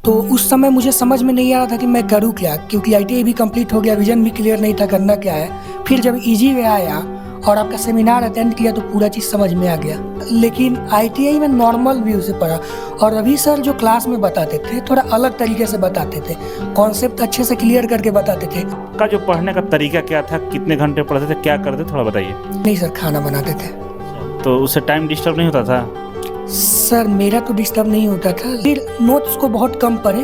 तो उस समय मुझे समझ में नहीं आ रहा था कि मैं करूँ क्या, क्योंकि आईटीआई भी कंप्लीट हो गया, विजन भी क्लियर नहीं था करना क्या है। फिर जब इजी वे आया और आपका सेमिनार अटेंड किया तो पूरा चीज़ समझ में आ गया। लेकिन आईटीआई में नॉर्मल व्यू से पढ़ा और रवि सर जो क्लास में बताते थे थोड़ा अलग तरीके से बताते थे, कॉन्सेप्ट अच्छे से क्लियर करके बताते थे। का जो पढ़ने का तरीका क्या था, कितने घंटे पढ़ते थे, क्या करते, थोड़ा बताइए। नहीं सर, खाना बनाते थे। तो उससे टाइम डिस्टर्ब नहीं होता था? सर मेरा तो डिस्टर्ब नहीं होता था, फिर नोट्स को बहुत कम पढ़े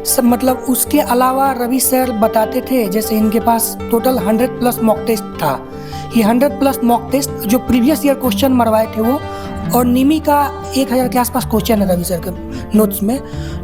सब। मतलब उसके अलावा रवि सर बताते थे, जैसे इनके पास टोटल 100+ मॉक टेस्ट था। ये 100+ मॉक टेस्ट जो प्रीवियस ईयर क्वेश्चन मरवाए थे वो, और निमी का 1000 के आसपास क्वेश्चन है रवि सर के नोट्स में।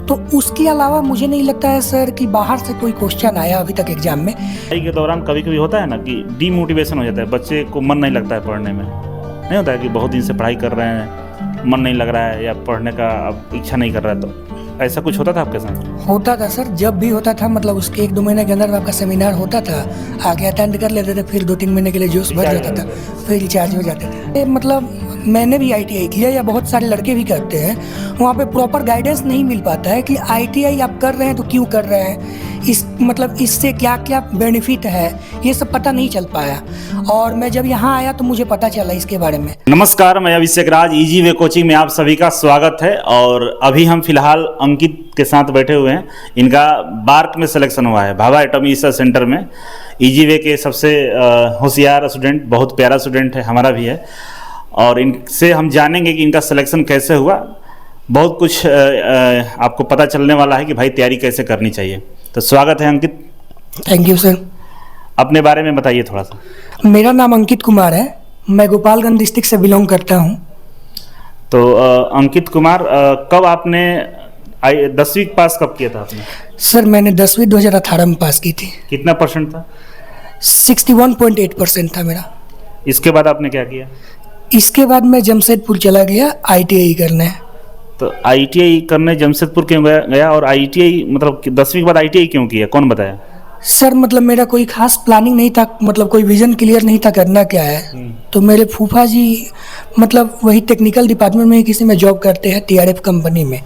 तो उसके अलावा मुझे नहीं लगता है सर कि बाहर से कोई क्वेश्चन आया अभी तक एग्जाम में। पढ़ाई के दौरान कभी कभी होता है ना कि डीमोटिवेशन हो जाता है, बच्चे को मन नहीं लगता है पढ़ने में, नहीं होता है कि बहुत दिन से पढ़ाई कर रहे हैं, मन नहीं लग रहा है या पढ़ने का अब इच्छा नहीं कर रहा है, तो ऐसा कुछ होता था आपके साथ? होता था सर, जब भी होता था, मतलब उसके 1-2 महीने के अंदर आपका सेमिनार होता था, आगे अटेंड कर लेते थे, फिर 2-3 महीने के लिए जोश भर जाता था, फिर रिचार्ज हो जाते थे। मतलब मैंने भी आईटीआई किया, या बहुत सारे लड़के भी करते हैं, वहाँ पे प्रॉपर गाइडेंस नहीं मिल पाता है कि आईटीआई आप कर रहे हैं तो क्यों कर रहे हैं, इस मतलब इससे क्या क्या बेनिफिट है, ये सब पता नहीं चल पाया। और मैं जब यहाँ आया तो मुझे पता चला इसके बारे में। नमस्कार, मैं अभिषेक राज, इजी वे कोचिंग में आप सभी का स्वागत है। और अभी हम फिलहाल अंकित के साथ बैठे हुए हैं। इनका बार्क में सिलेक्शन हुआ है, भाभा एटॉमिक रिसर्च सेंटर में। इजी वे के सबसे होशियार स्टूडेंट, बहुत प्यारा स्टूडेंट है, हमारा भी है। और इनसे हम जानेंगे कि इनका सिलेक्शन कैसे हुआ। बहुत कुछ आपको पता चलने वाला है कि भाई तैयारी कैसे करनी चाहिए। तो स्वागत है अंकित। Thank you sir. अपने बारे में बताइए थोड़ा सा। मेरा नाम अंकित कुमार है, मैं गोपालगंज डिस्ट्रिक्ट से बिलोंग करता हूँ। तो अंकित कुमार, कब आपने 10वीं पास कब किया था आपने? सर मैंने 10वीं 2018 में पास की थी। कितना परसेंट था? 61.8% था मेरा। इसके बाद आपने क्या किया? इसके बाद मैं जमशेदपुर चला गया आईटीआई करने। तो आईटीआई करने जमशेदपुर क्यों गया? और आईटीआई मतलब 10वीं के बाद आईटीआई क्यों किया, कौन बताया? सर मतलब मेरा कोई खास प्लानिंग नहीं था, मतलब कोई विजन क्लियर नहीं था करना क्या है। तो मेरे फूफा जी मतलब वही टेक्निकल डिपार्टमेंट में ही किसी में जॉब करते हैं, टीआरएफ कंपनी में।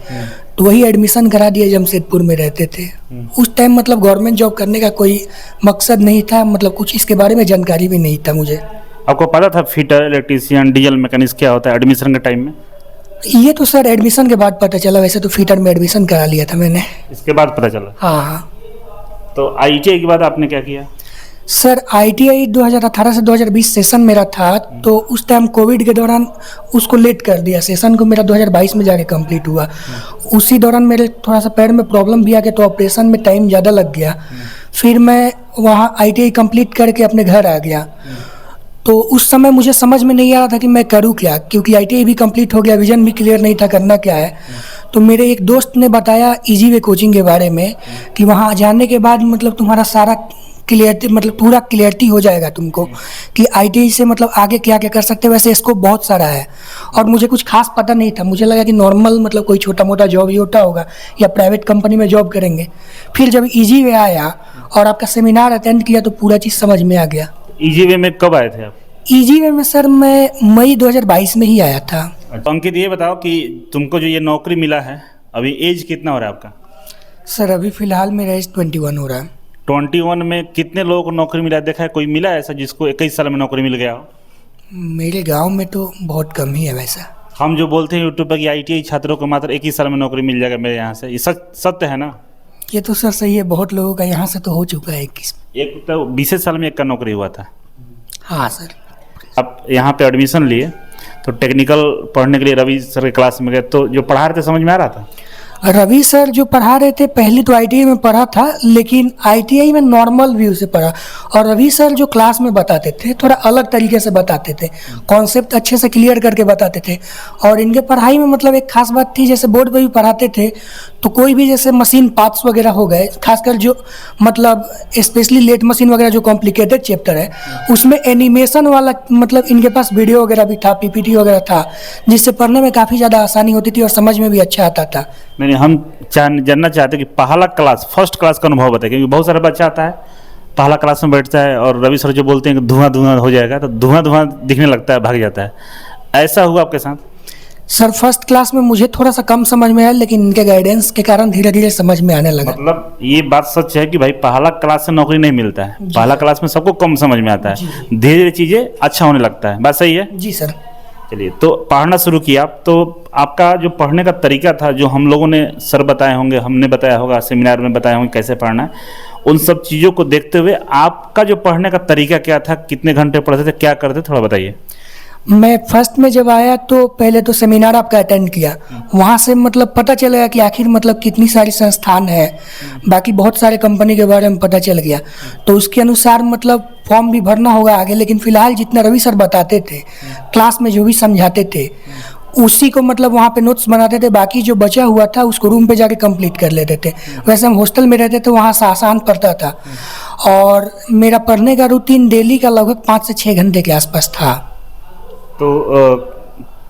तो वही एडमिशन करा दिया, जमशेदपुर में रहते थे उस टाइम। मतलब गवर्नमेंट जॉब करने का कोई मकसद नहीं था, मतलब कुछ इसके बारे में जानकारी भी नहीं था मुझे। आपको पता था फिटर, इलेक्ट्रीशियन, डीजल मैकेनिक क्या होता है एडमिशन के टाइम में? ये तो सर एडमिशन के बाद पता चला, वैसे तो फिटर में एडमिशन करा लिया था मैंने। इसके बाद पता चला? हाँ। तो आईटीआई के बाद आपने क्या किया? सर आईटीआई 2018 से 2020 सेशन मेरा था, तो उस टाइम कोविड के दौरान उसको लेट कर दिया। सेशन को मेरा 2022 में जाके कंप्लीट हुआ। उसी दौरान मेरे थोड़ा सा पैर में प्रॉब्लम भी आ गया, तो ऑपरेशन में टाइम ज़्यादा लग गया। फिर मैं वहाँ आईटीआई कंप्लीट करके अपने घर आ गया। तो उस समय मुझे समझ में नहीं आ रहा था कि मैं करूँ क्या, क्योंकि आईटीआई भी कंप्लीट हो गया, विजन भी क्लियर नहीं था करना क्या है। तो मेरे एक दोस्त ने बताया इजी वे कोचिंग के बारे में कि वहाँ जाने के बाद मतलब तुम्हारा सारा क्लियरिटी, मतलब पूरा क्लियरिटी हो जाएगा तुमको कि आईटीआई से मतलब आगे क्या क्या कर सकते हैं। वैसे स्कोप बहुत सारा है, और मुझे कुछ खास पता नहीं था। मुझे लगा कि नॉर्मल मतलब कोई छोटा मोटा जॉब ही होता होगा, या प्राइवेट कंपनी में जॉब करेंगे। फिर जब इजी वे आया और आपका सेमिनार अटेंड किया तो पूरा चीज़ समझ में आ गया। इजी वे में कब आए थे आप? इजी वे में सर मैं मई 2022 में ही आया था। अंकित ये बताओ कि तुमको जो ये नौकरी मिला है, अभी एज कितना हो रहा है आपका? सर अभी फ़िलहाल मेरा एज 21 हो रहा है। 21 में कितने लोगों को नौकरी मिला, देखा है कोई मिला ऐसा जिसको 21 साल में नौकरी मिल गया हो? मेरे गांव में तो बहुत कम ही है वैसा। हम जो बोलते हैं यूट्यूब पर कि आईटीआई छात्रों को मात्र 21 साल में नौकरी मिल जाएगा मेरे यहाँ से, ये सत्य है ना? ये तो सर सही है, बहुत लोगों का यहाँ से तो हो चुका है 21। एक तो 20 साल में एक का नौकरी हुआ था। हाँ सर। आप यहाँ पे एडमिशन लिए तो टेक्निकल पढ़ने के लिए रवि सर के क्लास में गए, तो जो पढ़ा रहे थे समझ में आ रहा था? रवि सर जो पढ़ा रहे थे, पहले तो आईटीआई में पढ़ा था, लेकिन आईटीआई में नॉर्मल व्यू से पढ़ा। और रवि सर जो क्लास में बताते थे थोड़ा अलग तरीके से बताते थे, कॉन्सेप्ट अच्छे से क्लियर करके बताते थे। और इनके पढ़ाई में मतलब एक खास बात थी, जैसे बोर्ड पे भी पढ़ाते थे तो कोई भी जैसे मशीन पार्ट्स वगैरह हो गए, खासकर जो मतलब स्पेशली लेट मशीन वगैरह जो कॉम्प्लिकेटेड चैप्टर है, उसमें एनिमेशन वाला मतलब इनके पास वीडियो वगैरह भी था, पीपीटी वगैरह था, जिससे पढ़ने में काफ़ी ज़्यादा आसानी होती थी और समझ में भी अच्छा आता था। नहीं, हम जानना चाहते हैं कि पहला क्लास, फर्स्ट क्लास का अनुभव बताए, क्योंकि बहुत सारा बच्चा आता है पहला क्लास में बैठता है और रवि सर जो बोलते हैं कि धुआं धुआं हो जाएगा, तो धुआं धुआं दिखने लगता है, भाग जाता है। ऐसा हुआ आपके साथ? सर फर्स्ट क्लास में मुझे थोड़ा सा कम समझ में आया, लेकिन इनके गाइडेंस के कारण धीरे धीरे समझ में आने लगा। मतलब ये बात सच है कि भाई पहला क्लास से नौकरी नहीं मिलता है, पहला क्लास में सबको कम समझ में आता है, धीरे धीरे चीज़ें अच्छा होने लगता है। बात सही है? जी सर। चलिए, तो पढ़ना शुरू किया, तो आपका जो पढ़ने का तरीका था, जो हम लोगों ने सर बताए होंगे, हमने बताया होगा, सेमिनार में बताया होंगे कैसे पढ़ना है, उन सब चीज़ों को देखते हुए आपका जो पढ़ने का तरीका क्या था, कितने घंटे पढ़ते थे, क्या करते, थोड़ा बताइए। मैं फर्स्ट में जब आया तो पहले तो सेमिनार आपका अटेंड किया, वहाँ से मतलब पता चलेगा कि आखिर मतलब कितनी सारी संस्थान है, बाकी बहुत सारे कंपनी के बारे में पता चल गया। तो उसके अनुसार मतलब फॉर्म भी भरना होगा आगे, लेकिन फिलहाल जितना रवि सर बताते थे क्लास में, जो भी समझाते थे उसी को मतलब वहाँ पे नोट्स बनाते थे, बाकी जो बचा हुआ था उसको रूम पे जाके कंप्लीट कर लेते थे। वैसे हम हॉस्टल में रहते थे, वहाँ से आसान पड़ता था, और मेरा पढ़ने का रूटीन डेली का लगभग 5 से 6 घंटे के आसपास था। तो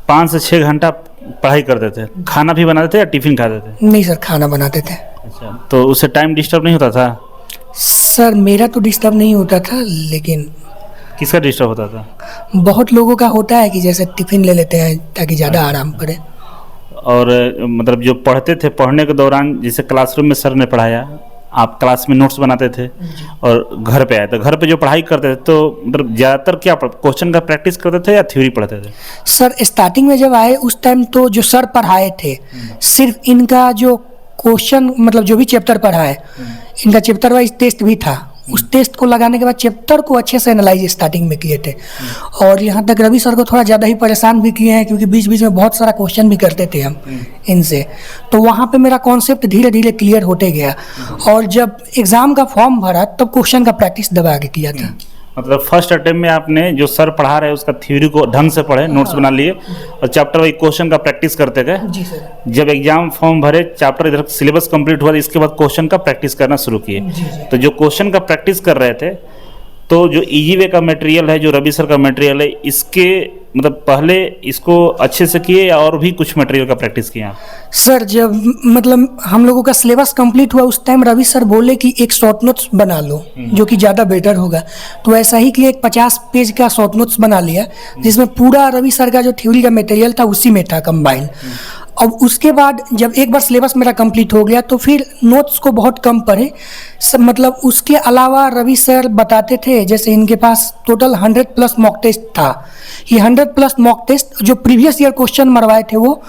5 से 6 घंटा पढ़ाई करते थे, खाना भी बनाते थे या टिफिन खाते थे? नहीं सर, खाना बनाते थे। अच्छा, तो उससे टाइम डिस्टर्ब नहीं होता था? सर मेरा तो डिस्टर्ब नहीं होता था, लेकिन किसका डिस्टर्ब होता था? बहुत लोगों का होता है कि जैसे टिफिन ले लेते हैं ताकि ज़्यादा आराम पड़े। और मतलब जो पढ़ते थे, पढ़ने के दौरान जैसे क्लासरूम में सर ने पढ़ाया, आप क्लास में नोट्स बनाते थे, और घर पे आए तो घर पे जो पढ़ाई करते थे, तो मतलब ज़्यादातर क्या क्वेश्चन का प्रैक्टिस करते थे या थ्योरी पढ़ते थे? सर स्टार्टिंग में जब आए उस टाइम तो जो सर पढ़ाए थे, सिर्फ इनका जो क्वेश्चन मतलब जो भी चैप्टर पढ़ाए, इनका चैप्टर वाइज टेस्ट भी था, उस टेस्ट को लगाने के बाद चैप्टर को अच्छे से एनालाइज स्टार्टिंग में किए थे। और यहाँ तक रवि सर को थोड़ा ज़्यादा ही परेशान भी किए हैं, क्योंकि बीच बीच में बहुत सारा क्वेश्चन भी करते थे हम इनसे, तो वहाँ पे मेरा कॉन्सेप्ट धीरे धीरे क्लियर होते गया। और जब एग्ज़ाम का फॉर्म भरा तब क्वेश्चन का प्रैक्टिस दबा के किया था। मतलब फर्स्ट अटेम्प्ट में आपने जो सर पढ़ा रहे उसका थ्योरी को ढंग से पढ़े, नोट्स बना लिए, और चैप्टर वाइज क्वेश्चन का प्रैक्टिस करते गए। जी सर। जब एग्जाम फॉर्म भरे, चैप्टर इधर सिलेबस कंप्लीट हुआ, इसके बाद क्वेश्चन का प्रैक्टिस करना शुरू किए। तो जो क्वेश्चन का प्रैक्टिस कर रहे थे, तो जो इजी वे का मटेरियल है, जो रवि सर का मटेरियल है, इसके मतलब पहले इसको अच्छे से किए या और भी कुछ मटेरियल का प्रैक्टिस किया आप? सर जब मतलब हम लोगों का सिलेबस कंप्लीट हुआ उस टाइम रवि सर बोले कि एक शॉर्ट नोट्स बना लो जो कि ज़्यादा बेटर होगा, तो ऐसा ही कि एक 50 पेज का शॉर्ट नोट्स बना लिया, जिसमें पूरा रवि सर का जो थ्योरी का मटेरियल था उसी में था कंबाइन। अब उसके बाद जब एक बार सिलेबस मेरा कंप्लीट हो गया तो फिर नोट्स को बहुत कम पढ़े सब, मतलब उसके अलावा रवि सर बताते थे, जैसे इनके पास टोटल 100+ मॉक टेस्ट था, ये 100+ मॉक टेस्ट जो प्रीवियस ईयर क्वेश्चन मरवाए थे वो,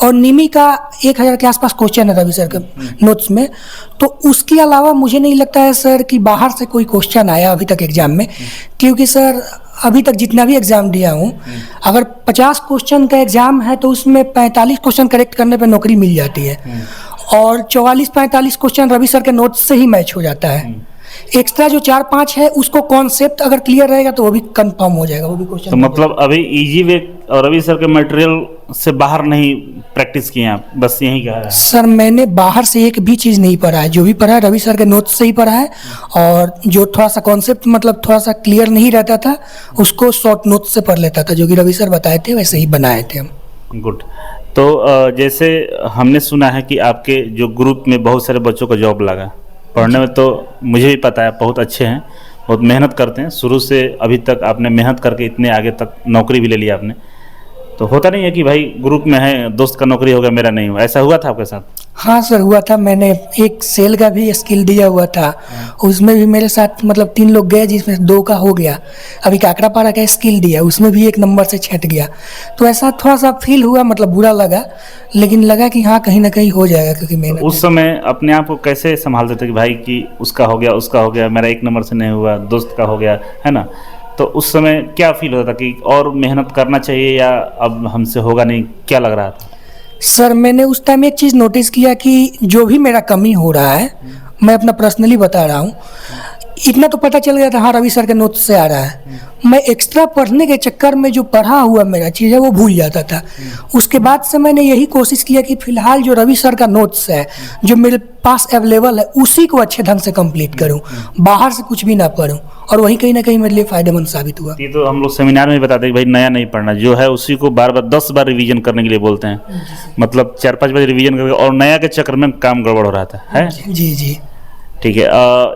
और निमी का 1000 के आसपास क्वेश्चन है रवि सर के नोट्स में। तो उसके अलावा मुझे नहीं लगता है सर कि बाहर से कोई क्वेश्चन आया अभी तक एग्जाम में, क्योंकि सर अभी तक जितना भी एग्ज़ाम दिया हूँ, अगर 50 क्वेश्चन का एग्ज़ाम है तो उसमें 45 क्वेश्चन करेक्ट करने पे नौकरी मिल जाती है, और 44-45 क्वेश्चन रवि सर के नोट्स से ही मैच हो जाता है। एक्स्ट्रा जो 4-5 है उसको कॉन्सेप्ट अगर क्लियर रहेगा तो वो भी कंफर्म हो जाएगा, वो भी क्वेश्चन। तो मतलब अभी इजी वे और रवि सर के मटेरियल से बाहर नहीं प्रैक्टिस किए आप, बस यही कहा है? सर मैंने बाहर से एक भी चीज़ नहीं पढ़ा है, जो भी पढ़ा है रवि सर के नोट्स से ही पढ़ा है, और जो थोड़ा सा कॉन्सेप्ट मतलब थोड़ा सा क्लियर नहीं रहता था उसको शॉर्ट नोट्स से पढ़ लेता था, जो कि रवि सर बताए थे वैसे ही बनाए थे हम। गुड। तो जैसे हमने सुना है कि आपके जो ग्रुप में बहुत सारे बच्चों को जॉब लगा, पढ़ने में तो मुझे भी पता है बहुत अच्छे हैं, बहुत मेहनत करते हैं, शुरू से अभी तक आपने मेहनत करके इतने आगे तक नौकरी भी ले लिया आपने। तो होता नहीं है कि भाई ग्रुप में है, दोस्त का नौकरी हो गया मेरा नहीं हुआ, ऐसा हुआ था आपके साथ? हाँ सर हुआ था, मैंने एक सेल का भी स्किल दिया हुआ था, उसमें भी मेरे साथ मतलब 3 लोग गए जिसमें 2 का हो गया। अभी काकरापाड़ा का स्किल दिया, उसमें भी 1 नंबर से छट गया, तो ऐसा थोड़ा सा फील हुआ, मतलब बुरा लगा, लेकिन लगा कि हाँ कहीं ना कहीं हो जाएगा, क्योंकि मैंने उस समय अपने आप को कैसे संभालते थे कि भाई कि उसका हो गया, उसका हो गया, मेरा 1 नंबर से नहीं हुआ, दोस्त का हो गया, है ना? तो उस समय क्या फील होता था कि और मेहनत करना चाहिए या अब हमसे होगा नहीं, क्या लग रहा था? सर मैंने उस टाइम एक चीज़ नोटिस किया कि जो भी मेरा कमी हो रहा है, मैं अपना पर्सनली बता रहा हूँ, इतना तो पता चल गया था हाँ रवि सर के नोट्स से आ रहा है, मैं एक्स्ट्रा पढ़ने के चक्कर में जो पढ़ा हुआ मेरा चीज़ है वो भूल जाता था। उसके बाद से मैंने यही कोशिश किया कि फिलहाल जो रवि सर का नोट्स है जो मेरे पास अवेलेबल है उसी को अच्छे ढंग से कंप्लीट करूं, बाहर से कुछ भी ना पढूं, और वही कहीं ना कहीं मेरे लिए फ़ायदेमंद साबित हुआ। ये तो हम लोग सेमिनार में बताते हैं कि भाई नया नहीं पढ़ना, जो है उसी को बार बार 10 बार रिवीजन करने के लिए बोलते हैं, मतलब 4-5 बार रिवीजन करके, और नया के चक्कर में काम गड़बड़ हो रहा था, है? जी जी ठीक है।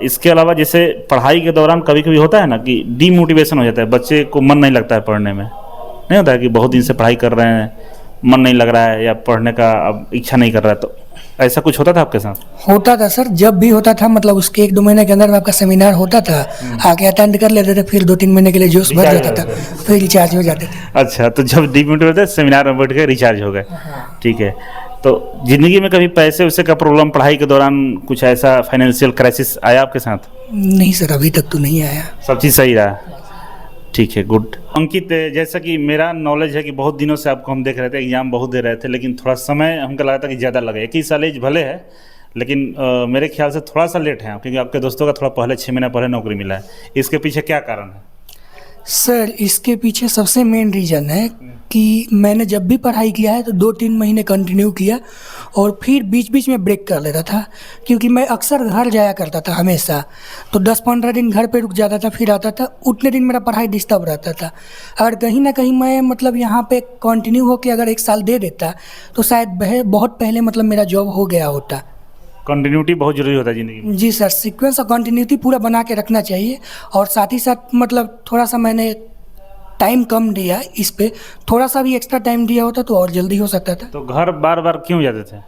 इसके अलावा जैसे पढ़ाई के दौरान कभी कभी होता है ना कि डीमोटिवेशन हो जाता है, बच्चे को मन नहीं लगता है पढ़ने में, नहीं होता है कि बहुत दिन से पढ़ाई कर रहे हैं, मन नहीं लग रहा है या पढ़ने का अब इच्छा नहीं कर रहा है, तो ऐसा कुछ होता था आपके साथ? होता था सर, जब भी होता था मतलब उसके 1-2 महीने के अंदर में आपका सेमिनार होता था, आके अटेंड कर लेते थे, फिर 2-3 महीने के लिए जोश भर रिचार्ज जाता हो था, फिर रिचार्ज हो जाते थे। अच्छा, तो जब डिमिट होते सेमिनार में बैठ के रिचार्ज हो गए। ठीक है, तो ज़िंदगी में कभी पैसे वैसे का प्रॉब्लम, पढ़ाई के दौरान कुछ ऐसा फाइनेंशियल क्राइसिस आया आपके साथ? नहीं सर, अभी तक तो नहीं आया। सब चीज़ सही रहा? ठीक है, गुड। अंकित, जैसा कि मेरा नॉलेज है कि बहुत दिनों से आपको हम देख रहे थे, एग्जाम बहुत दे रहे थे, लेकिन थोड़ा समय हमको लगा था कि ज़्यादा लगे। 21 साल एज भले है, लेकिन मेरे ख्याल से थोड़ा सा लेट है, क्योंकि आपके दोस्तों का थोड़ा पहले 6 महीना पहले नौकरी मिला है। इसके पीछे क्या कारण है? सर इसके पीछे सबसे मेन रीज़न है कि मैंने जब भी पढ़ाई किया है तो 2-3 महीने कंटिन्यू किया और फिर बीच बीच में ब्रेक कर लेता था, क्योंकि मैं अक्सर घर जाया करता था हमेशा, तो 10-15 दिन घर पे रुक जाता था, फिर आता था, उतने दिन मेरा पढ़ाई डिस्टर्ब रहता था। अगर कहीं ना कहीं मैं मतलब यहाँ पे कंटिन्यू होकर अगर 1 साल दे देता तो शायद बहुत पहले मतलब मेरा जॉब हो गया होता। कंटिन्यूटी बहुत जरूरी होता है ज़िंदगी में। जी सर, सीक्वेंस और कंटिन्यूटी पूरा बना के रखना चाहिए, और साथ ही साथ मतलब थोड़ा सा मैंने टाइम कम दिया इस पे, थोड़ा सा भी एक्स्ट्रा टाइम दिया होता तो और जल्दी हो सकता था। तो घर बार बार क्यों जाते थे?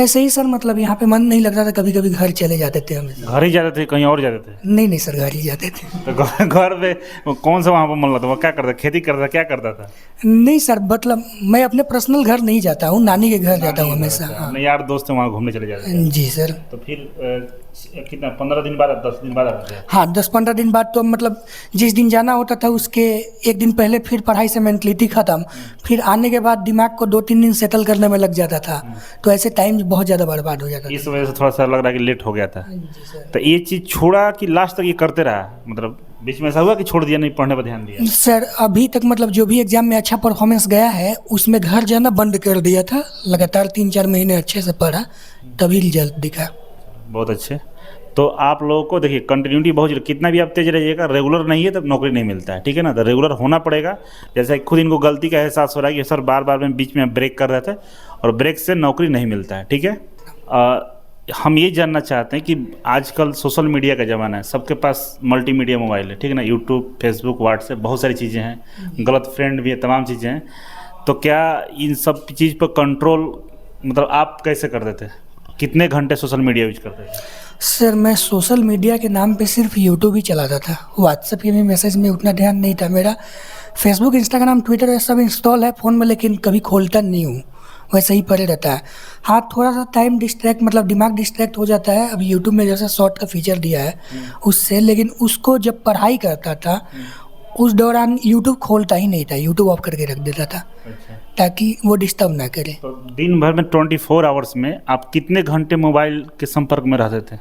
ऐसे ही सर, मतलब यहाँ पे मन नहीं लगता था, कभी कभी घर चले जाते थे हम। घर ही जाते थे, कहीं और जाते थे? नहीं सर, घर ही जाते थे। तो घर पे कौन सा वहाँ पर मन लगता, वो क्या करता, खेती करता, क्या करता था? नहीं सर, मतलब मैं अपने पर्सनल घर नहीं जाता हूँ, नानी के घर जाता हूँ हमेशा। हाँ नहीं, यार दोस्त वहाँ घूमने चले जाते थे? जी सर। तो फिर कितना, 15 दिन बाद, 10 दिन बाद आते थे? हाँ, 10-15 दिन बाद तो मतलब जिस दिन जाना होता था उसके 1 दिन पहले फिर पढ़ाई से मेंटलिटी ख़त्म, फिर आने के बाद दिमाग को 2-3 दिन सेटल करने में लग जाता था, तो ऐसे टाइम बहुत ज़्यादा बर्बाद हो जाता था। इस वजह से थोड़ा सा लग रहा है कि लेट हो गया था। जी सर। तो ये चीज़ छोड़ा कि लास्ट तक ये करते रहा, मतलब बीच में ऐसा हुआ कि छोड़ दिया, नहीं पढ़ने पर ध्यान दिया? सर अभी तक मतलब जो भी एग्ज़ाम में अच्छा परफॉर्मेंस गया है उसमें घर जाना बंद कर दिया था, लगातार 3-4 महीने अच्छे से पढ़ा, तभी रिजल्ट दिखा। बहुत अच्छे। तो आप लोगों को देखिए, कंटिन्यूटी बहुत जरूरी, कितना भी आप तेज रहिएगा, रेगुलर नहीं है तब नौकरी नहीं मिलता है, ठीक है ना? तो रेगुलर होना पड़ेगा। जैसे खुद इनको गलती का एहसास हो रहा है कि सर बार बार में बीच में ब्रेक कर रहे थे, और ब्रेक से नौकरी नहीं मिलता है, ठीक है? हम ये जानना चाहते हैं कि आजकल सोशल मीडिया का ज़माना है, सबके पास मल्टीमीडिया मोबाइल है, ठीक है ना? यूट्यूब, फेसबुक, व्हाट्सएप, बहुत सारी चीज़ें हैं, गलत फ्रेंड भी है, तमाम चीज़ें हैं। तो क्या इन सब चीज़ पर कंट्रोल मतलब आप कैसे करते थे? कितने घंटे सोशल मीडिया यूज करते थे? सर मैं सोशल मीडिया के नाम पे सिर्फ यूट्यूब ही चलाता था, व्हाट्सएप के भी मैसेज में उतना ध्यान नहीं था मेरा। फेसबुक, इंस्टाग्राम, ट्विटर ये सब इंस्टॉल है फ़ोन में, लेकिन कभी खोलता नहीं हूँ, वैसे ही पड़े रहता है। हाँ, थोड़ा सा टाइम डिस्ट्रैक्ट मतलब दिमाग डिस्ट्रैक्ट हो जाता है, अब यूट्यूब में जैसे शॉर्ट का फीचर दिया है उससे, लेकिन उसको जब पढ़ाई करता था उस दौरान यूट्यूब खोलता ही नहीं था, यूट्यूब ऑफ करके रख देता था। अच्छा। ताकि वो डिस्टर्ब ना करे। तो दिन भर में 24 आवर्स में आप कितने घंटे मोबाइल के संपर्क में रहते थे?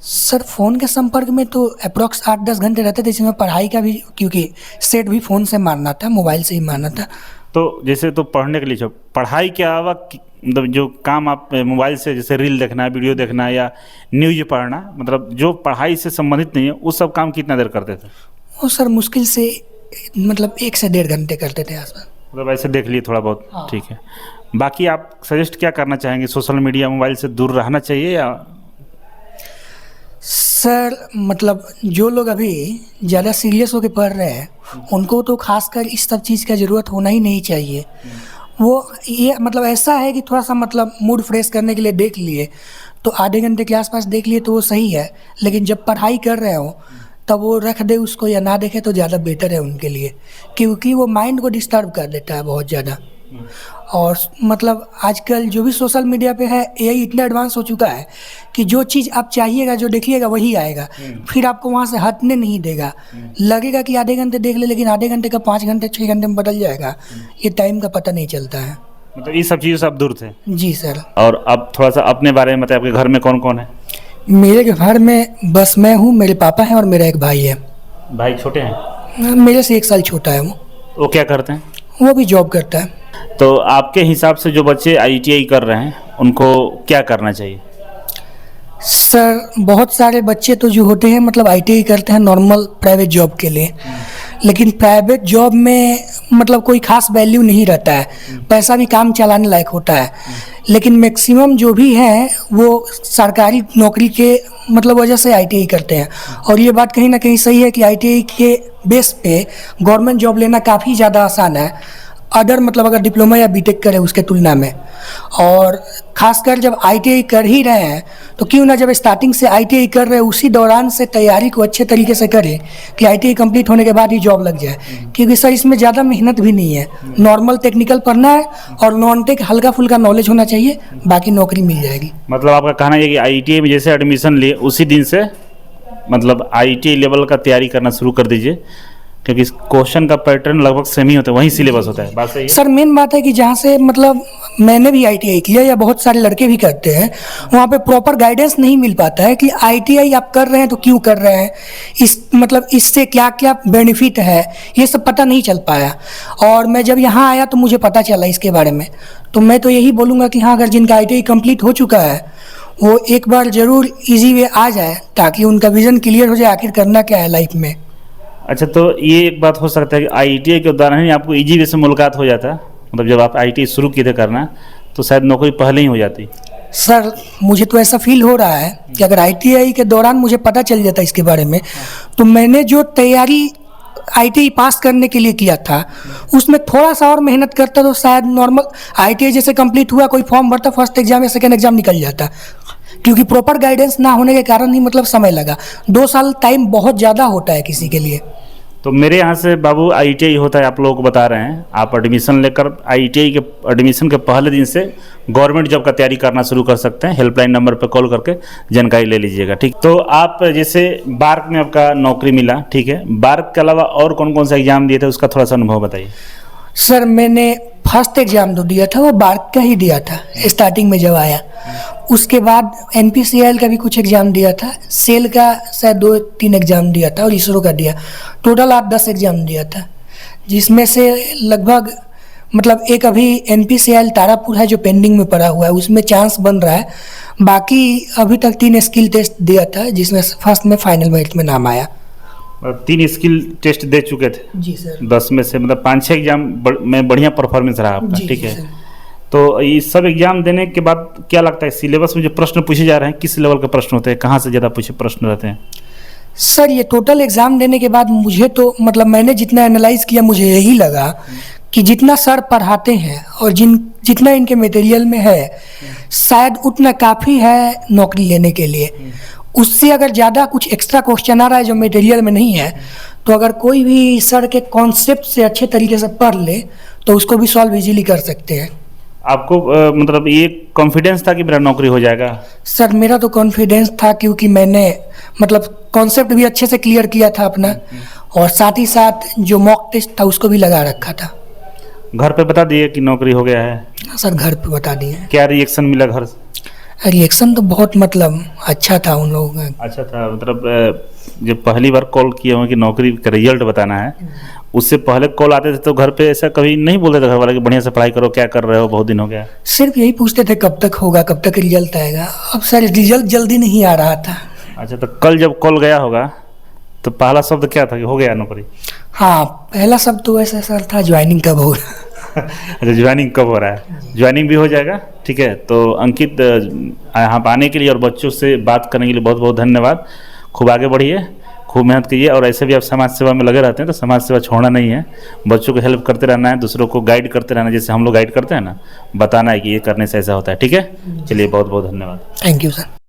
सर फ़ोन के संपर्क में तो अप्रॉक्स 8-10 घंटे रहते थे, जिसमें पढ़ाई का भी, क्योंकि सेट भी फ़ोन से मारना था, मोबाइल से ही मारना था। तो जैसे तो पढ़ने के लिए जो पढ़ाई के अलावा मतलब जो काम आप मोबाइल से, जैसे रील देखना, वीडियो देखना या न्यूज़ पढ़ना, मतलब जो पढ़ाई से संबंधित नहीं है, वो सब काम कितना देर करते थे? वो सर मुश्किल से मतलब 1 से 1.5 घंटे करते थे आसपास। मतलब ऐसे देख लिए थोड़ा बहुत। हाँ। ठीक है। बाकी आप सजेस्ट क्या करना चाहेंगे, सोशल मीडिया, मोबाइल से दूर रहना चाहिए या? सर मतलब जो लोग अभी ज़्यादा सीरियस होकर पढ़ रहे हैं उनको तो खासकर इस सब चीज़ का ज़रूरत होना ही नहीं चाहिए। वो ये मतलब ऐसा है कि थोड़ा सा मतलब मूड फ्रेश करने के लिए देख लिए तो आधे घंटे के आसपास देख लिए तो वो सही है, लेकिन जब पढ़ाई कर रहे हो तब वो रख दे उसको या ना देखे तो ज़्यादा बेटर है उनके लिए, क्योंकि वो माइंड को डिस्टर्ब कर देता है बहुत ज़्यादा। और मतलब आजकल जो भी सोशल मीडिया पे है, एआई इतना एडवांस हो चुका है कि जो चीज़ आप चाहिएगा, जो देखिएगा वही आएगा, फिर आपको वहाँ से हटने नहीं देगा। लगेगा कि आधे घंटे देख ले, लेकिन आधे घंटे का 5 घंटे 6 घंटे में बदल जाएगा। ये टाइम का पता नहीं चलता है। मतलब ये सब चीज़ों से आप दूर थे? जी सर। और अब थोड़ा सा अपने बारे में बताइए, आपके घर में कौन कौन है? मेरे घर में बस मैं हूँ, मेरे पापा हैं और मेरा एक भाई है। भाई छोटे हैं? मेरे से 1 साल छोटा है वो क्या करते हैं? वो भी जॉब करता है। तो आपके हिसाब से जो बच्चे आईटीआई कर रहे हैं उनको क्या करना चाहिए? सर बहुत सारे बच्चे तो जो होते हैं मतलब आईटीआई करते हैं नॉर्मल प्राइवेट जॉब के लिए, लेकिन प्राइवेट जॉब में मतलब कोई खास वैल्यू नहीं रहता है, पैसा भी काम चलाने लायक होता है, लेकिन मैक्सिमम जो भी हैं वो सरकारी नौकरी के मतलब वजह से आईटीआई करते हैं। और ये बात कहीं ना कहीं सही है कि आईटीआई के बेस पे गवर्नमेंट जॉब लेना काफ़ी ज़्यादा आसान है। अदर मतलब अगर डिप्लोमा या बीटेक करे उसके तुलना में। और खासकर जब आईटीआई कर ही रहे हैं तो क्यों ना जब स्टार्टिंग से आईटीआई कर रहे हैं उसी दौरान से तैयारी को अच्छे तरीके से करें कि आईटीआई कंप्लीट होने के बाद ही जॉब लग जाए। क्योंकि सर इसमें ज़्यादा मेहनत भी नहीं है, नॉर्मल टेक्निकल पढ़ना है और नॉन टेक हल्का फुल्का नॉलेज होना चाहिए, बाकी नौकरी मिल जाएगी। मतलब आपका कहना है कि आईटीआई में जैसे एडमिशन लिए उसी दिन से मतलब आईटीआई लेवल का तैयारी करना शुरू कर दीजिए, क्योंकि इस क्वेश्चन का पैटर्न लगभग सेम ही होता है, वही सिलेबस होता है। बात सही है सर मेन बात है कि जहाँ से मतलब मैंने भी आईटीआई किया या बहुत सारे लड़के भी करते हैं, वहाँ पे प्रॉपर गाइडेंस नहीं मिल पाता है कि आईटीआई आप कर रहे हैं तो क्यों कर रहे हैं, इस मतलब इससे क्या क्या बेनिफिट है, ये सब पता नहीं चल पाया। और मैं जब यहाँ आया तो मुझे पता चला इसके बारे में। तो मैं तो यही बोलूँगा कि हाँ, अगर जिनका आईटीआई कंप्लीट हो चुका है वो एक बार ज़रूर इजी वे आ जाए ताकि उनका विज़न क्लियर हो जाए आखिर करना क्या है लाइफ में। अच्छा, तो ये एक बात हो सकता है कि आईटीआई के दौरान ही आपको इजी वे से मुलाकात हो जाता, मतलब जब आप आईटीआई शुरू किए थे करना तो शायद नौकरी पहले ही हो जाती। सर मुझे तो ऐसा फील हो रहा है कि अगर आईटीआई के दौरान मुझे पता चल जाता इसके बारे में तो मैंने जो तैयारी आईटीआई पास करने के लिए किया था उसमें थोड़ा सा और मेहनत करता तो शायद नॉर्मल आईटीआई जैसे कंप्लीट हुआ कोई फॉर्म भरता, फर्स्ट एग्जाम या सेकेंड एग्जाम निकल जाता। क्योंकि प्रॉपर गाइडेंस ना होने के कारण ही मतलब समय लगा। 2 साल टाइम बहुत ज़्यादा होता है किसी के लिए। तो मेरे यहाँ से बाबू आईटीआई होता है, आप लोगों को बता रहे हैं। आप एडमिशन लेकर आईटीआई के एडमिशन के पहले दिन से गवर्नमेंट जॉब का तैयारी करना शुरू कर सकते हैं। हेल्पलाइन नंबर पर कॉल करके जानकारी ले लीजिएगा, ठीक। तो आप जैसे बार्क में आपका नौकरी मिला, ठीक है, बार्क के अलावा और कौन कौन सा एग्जाम दिए थे उसका थोड़ा सा अनुभव बताइए। सर मैंने फर्स्ट एग्ज़ाम जो दिया था वो बार्क का ही दिया था स्टार्टिंग में जब आया। उसके बाद एनपीसीआईएल का भी कुछ एग्ज़ाम दिया था, सेल का शायद 2-3 एग्ज़ाम दिया था और इसरो का दिया। टोटल 8-10 एग्ज़ाम दिया था, जिसमें से लगभग मतलब एक अभी एनपीसीआईएल तारापुर है जो पेंडिंग में पड़ा हुआ है, उसमें चांस बन रहा है। बाकी अभी तक 3 स्किल टेस्ट दिया था जिसमें फर्स्ट में फाइनल मेरिट में नाम आया। 3 स्किल टेस्ट दे चुके थे जी सर। 10 में से, मतलब 5-6 एग्जाम में बढ़िया परफॉर्मेंस रहा आपका, ठीक है। तो ये सब एग्जाम देने के बाद क्या लगता है सिलेबस में जो प्रश्न पूछे जा रहे हैं किस लेवल के प्रश्न होते हैं, कहाँ से ज़्यादा पूछे प्रश्न रहते हैं? सर ये टोटल एग्ज़ाम देने के बाद मुझे तो मतलब मैंने जितना एनालाइज किया मुझे यही लगा कि जितना सर पढ़ाते हैं और जितना इनके मटेरियल में है शायद उतना काफ़ी है नौकरी लेने के लिए। उससे अगर ज़्यादा कुछ एक्स्ट्रा क्वेश्चन आ रहा है जो मटेरियल में नहीं है तो अगर कोई भी सर के कॉन्सेप्ट से अच्छे तरीके से पढ़ ले तो उसको भी सॉल्व इजीली कर सकते हैं। आपको मतलब ये कॉन्फिडेंस था कि मेरा नौकरी हो जाएगा? सर मेरा तो कॉन्फिडेंस था क्योंकि मैंने मतलब कॉन्सेप्ट भी अच्छे से क्लियर किया था अपना, और साथ ही साथ जो मॉक टेस्ट था उसको भी लगा रखा था। घर पे बता दिए कि नौकरी हो गया है? सर घर पे बता दिए। क्या रिएक्शन मिला घर से? रिएक्शन तो बहुत मतलब अच्छा था उन लोगों का। अच्छा था, मतलब जब पहली बार कॉल किए होंगे कि नौकरी का रिजल्ट बताना है, उससे पहले कॉल आते थे तो घर पे ऐसा कभी नहीं बोलते थे घर वाले कि बढ़िया से पढ़ाई करो, क्या कर रहे हो, बहुत दिन हो गया? सिर्फ यही पूछते थे कब तक होगा, कब तक रिजल्ट आएगा। अब सर रिजल्ट जल्दी नहीं आ रहा था। अच्छा, तो कल जब कॉल गया होगा तो पहला शब्द क्या था कि हो गया नौकरी? हाँ पहला शब्द तो ऐसा सर था ज्वाइनिंग कब होगा। अच्छा, ज्वाइनिंग कब हो रहा है? ज्वाइनिंग भी हो जाएगा, ठीक है। तो अंकित यहाँ पर आने के लिए और बच्चों से बात करने के लिए बहुत बहुत धन्यवाद। खूब आगे बढ़िए, खूब मेहनत कीजिए, और ऐसे भी आप समाज सेवा में लगे रहते हैं तो समाज सेवा छोड़ना नहीं है। बच्चों को हेल्प करते रहना है, दूसरों को गाइड करते रहना है, जैसे हम लोग गाइड करते हैं ना, बताना है कि ये करने से ऐसा होता है, ठीक है। चलिए बहुत बहुत धन्यवाद। Thank you sir.